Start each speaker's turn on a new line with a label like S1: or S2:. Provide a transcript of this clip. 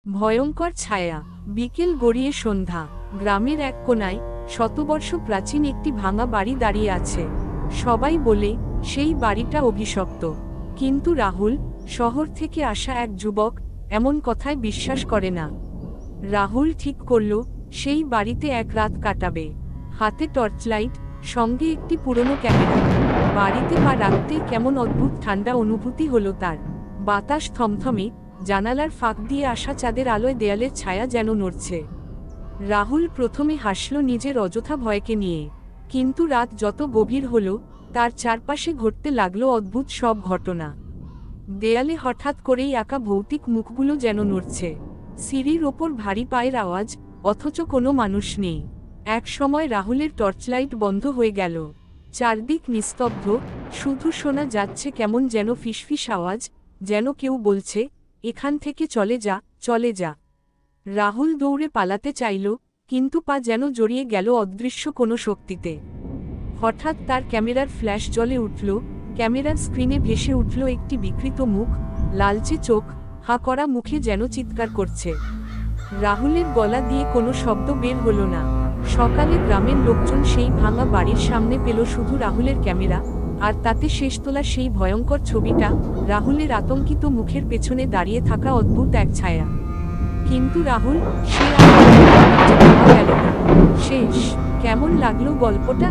S1: ভয়ঙ্কর ছায়া। বিকেল গড়িয়ে সন্ধ্যা। গ্রামের এক কোনায় শতবর্ষ প্রাচীন একটি ভাঙা বাড়ি দাঁড়িয়ে আছে। সবাই বলে সেই বাড়িটা অভিশপ্ত, কিন্তু রাহুল, শহর থেকে আসা এক যুবক, এমন কথায় বিশ্বাস করে না। রাহুল ঠিক করল সেই বাড়িতে এক রাত কাটাবে। হাতে টর্চলাইট, সঙ্গে একটি পুরনো ক্যামেরা। বাড়িতে পা রাখতেই কেমন অদ্ভুত ঠান্ডা অনুভূতি হলো তার। বাতাস থমথমে, জানালার ফাঁক দিয়ে আসা চাঁদের আলোয় দেয়ালের ছায়া যেন নড়ছে। রাহুল প্রথমে হাসল নিজের অযথা ভয়কে নিয়ে, কিন্তু রাত যত গভীর হলো, তার চারপাশে ঘটতে লাগলো অদ্ভুত সব ঘটনা। দেয়ালে হঠাৎ করেই আঁকা ভৌতিক মুখগুলো যেন নড়ছে। সিঁড়ির ওপর ভারী পায়ের আওয়াজ, অথচ কোনো মানুষ নেই। এক সময় রাহুলের টর্চলাইট বন্ধ হয়ে গেল। চারদিক নিস্তব্ধ, শুধু শোনা যাচ্ছে কেমন যেন ফিসফিস আওয়াজ, যেন কেউ বলছে, এখান থেকে চলে যা, চলে যা। রাহুল দৌড়ে পালাতে চাইল, কিন্তু পা যেন জড়িয়ে গেল অদৃশ্য কোনো শক্তিতে। হঠাৎ তার ক্যামেরার ফ্ল্যাশ জ্বলে উঠল। ক্যামেরার স্ক্রিনে ভেসে উঠল একটি বিকৃত মুখ, লালচে চোখ, হা করা মুখে যেন চিৎকার করছে। রাহুলের গলা দিয়ে কোনো শব্দ বের হলো না। সকালে গ্রামের লোকজন সেই ভাঙা বাড়ির সামনে পেল শুধু রাহুলের ক্যামেরা, আর তাতে শেষ তোলা সেই ভয়ঙ্কর ছবিটা, রাহুলের আতঙ্কিত মুখের পেছনে দাঁড়িয়ে থাকা অদ্ভুত এক ছায়া। কিন্তু রাহুল, সে আর গেল না। শেষ। কেমন লাগলো গল্পটা?